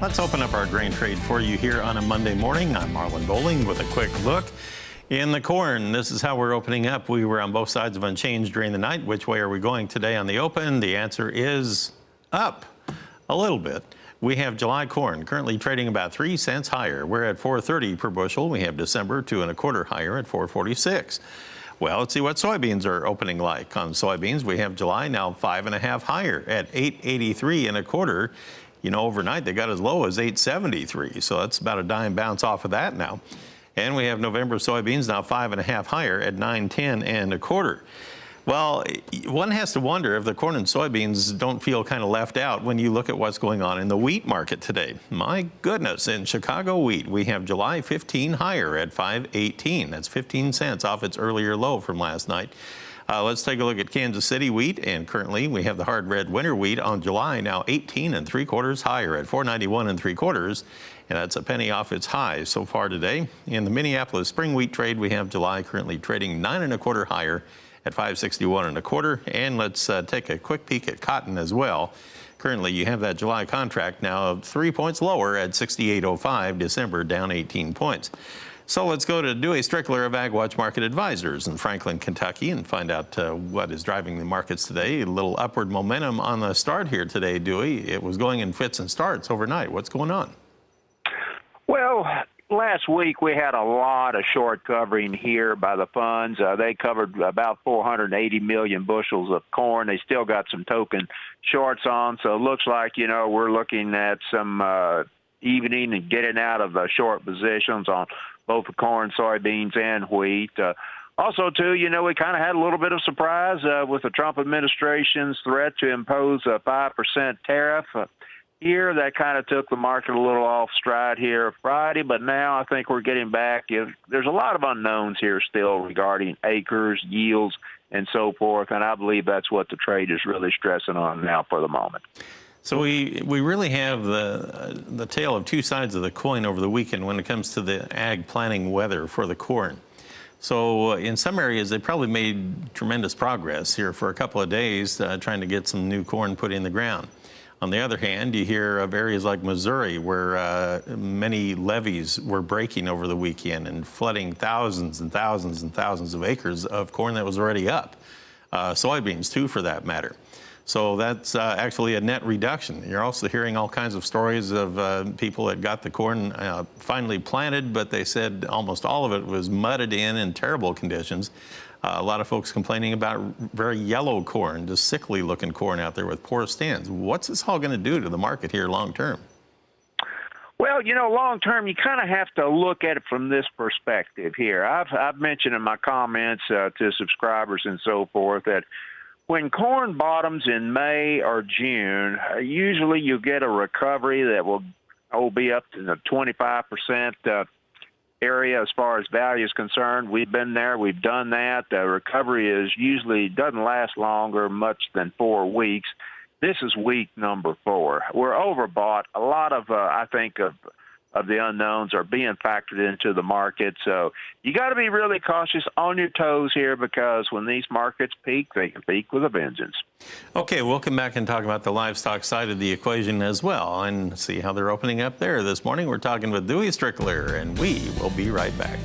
Let's open up our grain trade for you here on a Monday morning. I'm Marlon Bowling with a quick look. In the corn, this is how we're opening up. We were on both sides of unchanged during the night. Which way are we going today on the open? The answer is up a little bit. We have July corn currently trading about 3 cents higher. We're at $4.30 per bushel. We have December 2 1/4 higher at $4.46. Well, let's see what soybeans are opening like. On soybeans, we have July now 5 1/2 higher at $8.83 1/4. You know, overnight they got as low as $8.73, so that's about a dime bounce off of that now. And we have November soybeans now 5 1/2 higher at $9.10 1/4. Well, one has to wonder if the corn and soybeans don't feel kind of left out when you look at what's going on in the wheat market today. My goodness, in Chicago wheat, we have July 15 higher at $5.18. That's 15 cents off its earlier low from last night. Let's take a look at Kansas City wheat, and currently we have the hard red winter wheat on July now 18 3/4 higher at $4.91 3/4, and that's a penny off its high so far today. In the Minneapolis spring wheat trade, we have July currently trading 9 1/4 higher at $5.61 1/4, and let's take a quick peek at cotton as well. Currently, you have that July contract now 3 points lower at 68.05. December down 18 points. So let's go to Dewey Strickler of AgWatch Market Advisors in Franklin, Kentucky, and find out what is driving the markets today. A little upward momentum on the start here today, Dewey. It was going in fits and starts overnight. What's going on? Well, last week we had a lot of short covering here by the funds. They covered about 480 million bushels of corn. They still got some token shorts on, so it looks like, you know, we're looking at some evening and getting out of the short positions on both the corn, soybeans, and wheat. Also, too, you know, we kind of had a little bit of surprise with the Trump administration's threat to impose a 5% tariff. Here, that kind of took the market a little off stride here Friday, but now I think we're getting back. There's a lot of unknowns here still regarding acres, yields, and so forth, and I believe that's what the trade is really stressing on now for the moment. So we really have the tale of two sides of the coin over the weekend when it comes to the ag planning weather for the corn. So in some areas, they probably made tremendous progress here for a couple of days trying to get some new corn put in the ground. On the other hand, you hear of areas like Missouri where many levees were breaking over the weekend and flooding thousands and thousands and thousands of acres of corn that was already up. Soybeans, too, for that matter. So that's actually a net reduction. You're also hearing all kinds of stories of people that got the corn finally planted, but they said almost all of it was mudded in terrible conditions. A lot of folks complaining about very yellow corn, just sickly looking corn out there with poor stands. What's this all going to do to the market here long term? Well, you know, long term, you kind of have to look at it from this perspective here. I've mentioned in my comments to subscribers and so forth that when corn bottoms in May or June, usually you get a recovery that will be up to the 25% area as far as value is concerned. We've been there. We've done that. The recovery doesn't last longer, much than 4 weeks. This is week number 4. We're overbought. A lot of, I think, of the unknowns are being factored into the market. So you got to be really cautious on your toes here because when these markets peak, they can peak with a vengeance. Okay, we'll come back and talk about the livestock side of the equation as well and see how they're opening up there this morning. We're talking with Dewey Strickler, and we will be right back.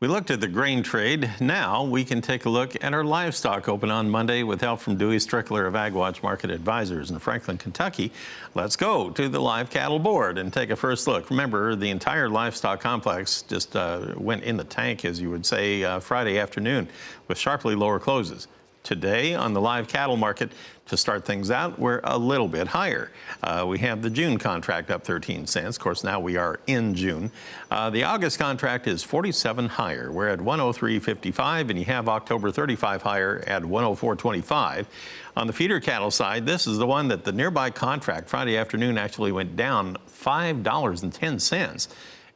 We looked at the grain trade. Now we can take a look at our livestock open on Monday with help from Dewey Strickler of AgWatch Market Advisors in Franklin, Kentucky. Let's go to the live cattle board and take a first look. Remember, the entire livestock complex just went in the tank, as you would say, Friday afternoon with sharply lower closes. Today on the live cattle market, to start things out, we're a little bit higher. We have the June contract up 13 cents. Of course, now we are in June. The August contract is 47 higher. We're at 103.55, and you have October 35 higher at 104.25. On the feeder cattle side, this is the one that the nearby contract Friday afternoon actually went down $5.10.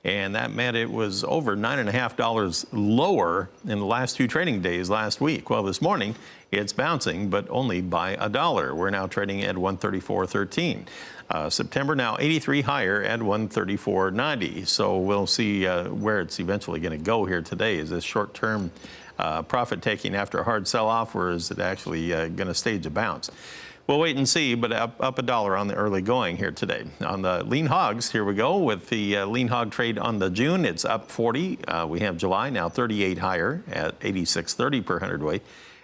and that meant it was over $9.50 lower in the last 2 trading days last week. Well, this morning it's bouncing, but only by $1. We're now trading at 134.13. September now 83 higher at 134.90. So we'll see where it's eventually going to go here today. Is this short-term profit taking after a hard sell-off, or is it actually going to stage a bounce? We'll wait and see, but up $1 on the early going here today. On the lean hogs, here we go with the lean hog trade on the June. It's up 40. We have July now 38 higher at 86.30 per hundredweight.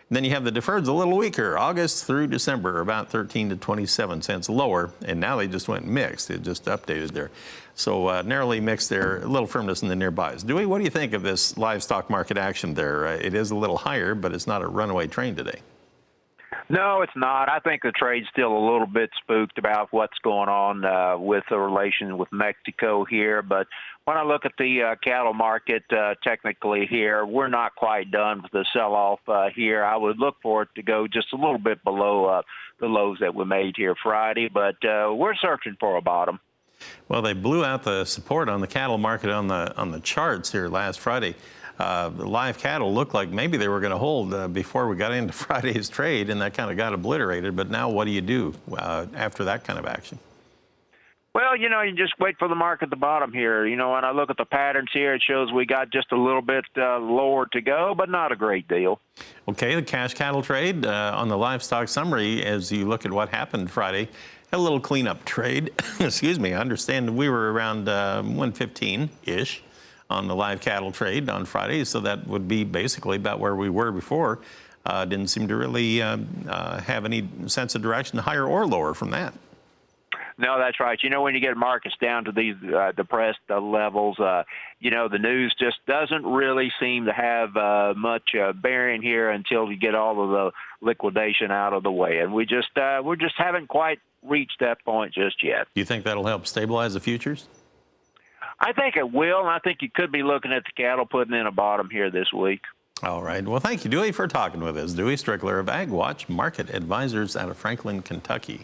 And then you have the deferreds a little weaker. August through December, about 13 to 27 cents lower. And now they just went mixed. It just updated there. So narrowly mixed there, a little firmness in the nearbys. Dewey, what do you think of this livestock market action there? It is a little higher, but it's not a runaway train today. No, it's not. I think the trade's still a little bit spooked about what's going on with the relation with Mexico here. But when I look at the cattle market technically here, we're not quite done with the sell-off here. I would look for it to go just a little bit below the lows that we made here Friday, but we're searching for a bottom. Well, they blew out the support on the cattle market on the charts here last Friday. The live cattle looked like maybe they were going to hold before we got into Friday's trade, and that kind of got obliterated. But now what do you do after that kind of action? Well, you just wait for the market at the bottom here. When I look at the patterns here, it shows we got just a little bit lower to go, but not a great deal. Okay, the cash cattle trade on the livestock summary, as you look at what happened Friday, had a little cleanup trade. Excuse me, I understand we were around 115-ish. On the live cattle trade on Friday, so that would be basically about where we were before. Didn't seem to really have any sense of direction, higher or lower from that. No, that's right. When you get markets down to these depressed levels, the news just doesn't really seem to have much bearing here until you get all of the liquidation out of the way. And we just haven't quite reached that point just yet. Do you think that'll help stabilize the futures? I think it will, and I think you could be looking at the cattle putting in a bottom here this week. All right. Well, thank you, Dewey, for talking with us. Dewey Strickler of AgWatch Market Advisors out of Franklin, Kentucky.